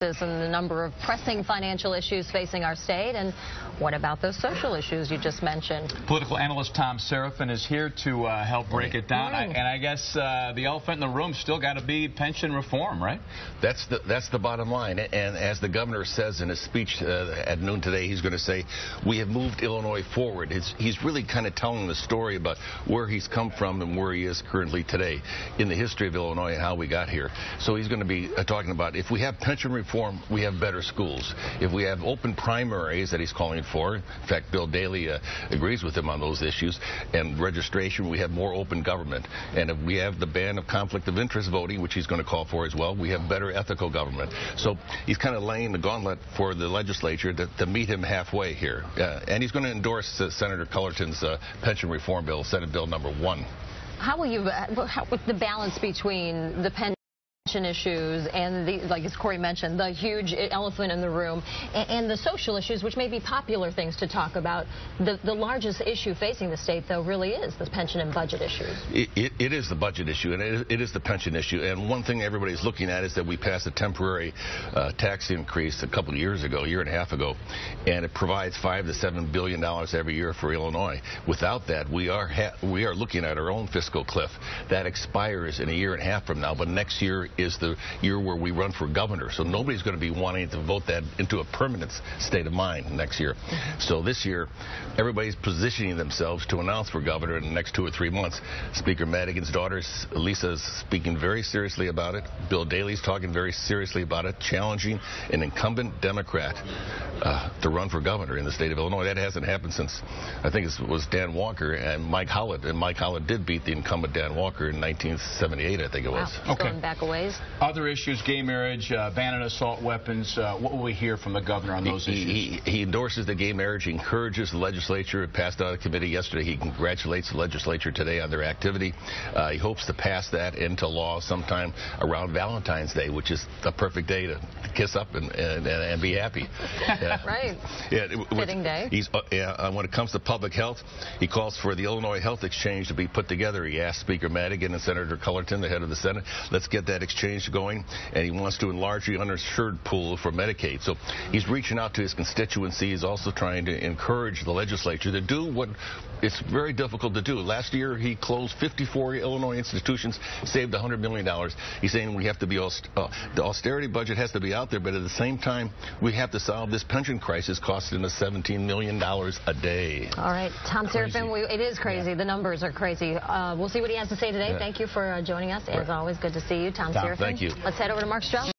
and the number of pressing financial issues facing our state. And what about those social issues you just mentioned? Political analyst Thom Serafin is here to help break it down. And I guess the elephant in the room still got to be pension reform, right? That's the bottom line. And as the governor says in his speech at noon today, he's going to say, we have moved Illinois forward. He's really kind of telling the story about where he's come from and where he is currently today in the history of Illinois and how we got here. So he's going to be talking about if we have pension reform, we have better schools. If we have open primaries that he's calling for, in fact, Bill Daley agrees with him on those issues, and registration, we have more open government. And if we have the ban of conflict of interest voting, which he's going to call for as well, we have better ethical government. So he's kind of laying the gauntlet for the legislature to meet him halfway here. And he's going to endorse Senator Cullerton's pension reform bill, Senate Bill number 1. How will you, with the balance between the pension issues and, like as Corey mentioned, the huge elephant in the room, and the social issues, which may be popular things to talk about, the largest issue facing the state, though, really is the pension and budget issues. It is the budget issue, and it is the pension issue. And one thing everybody's looking at is that we passed a temporary tax increase a couple of years ago, a year and a half ago, and it provides $5 to $7 billion every year for Illinois. Without that, we are looking at our own fiscal cliff. That expires in a year and a half from now, but next year is the year where we run for governor. So nobody's going to be wanting to vote that into a permanent state of mind next year. So this year, everybody's positioning themselves to announce for governor in the next 2 or 3 months. Speaker Madigan's daughter, Lisa, is speaking very seriously about it. Bill Daley's talking very seriously about it, challenging an incumbent Democrat to run for governor in the state of Illinois. That hasn't happened since, I think it was Dan Walker and Mike Howlett. And Mike Howlett did beat the incumbent Dan Walker in 1978, I think it was. Wow, going back a ways. Other issues, gay marriage, ban on assault weapons. What will we hear from the governor on those issues? He endorses the gay marriage. He encourages the legislature. It passed out of committee yesterday. He congratulates the legislature today on their activity. He hopes to pass that into law sometime around Valentine's Day, which is the perfect day to kiss up and be happy. Right. Fitting day. When it comes to public health, he calls for the Illinois Health Exchange to be put together. He asked Speaker Madigan and Senator Cullerton, the head of the Senate, let's get that exchange going, and he wants to enlarge the uninsured pool for Medicaid. So he's reaching out to his constituency. He's also trying to encourage the legislature to do what it's very difficult to do. Last year, he closed 54 Illinois institutions, saved $100 million. He's saying we have to be, the austerity budget has to be out there, but at the same time, we have to solve this pension crisis costing us $17 million a day. All right, Thom Serafin, it is crazy. Yeah. The numbers are crazy. We'll see what he has to say today. Yeah. Thank you for joining us. As always, good to see you, Thom Serafin. Thank you. Let's head over to Mark Strauss.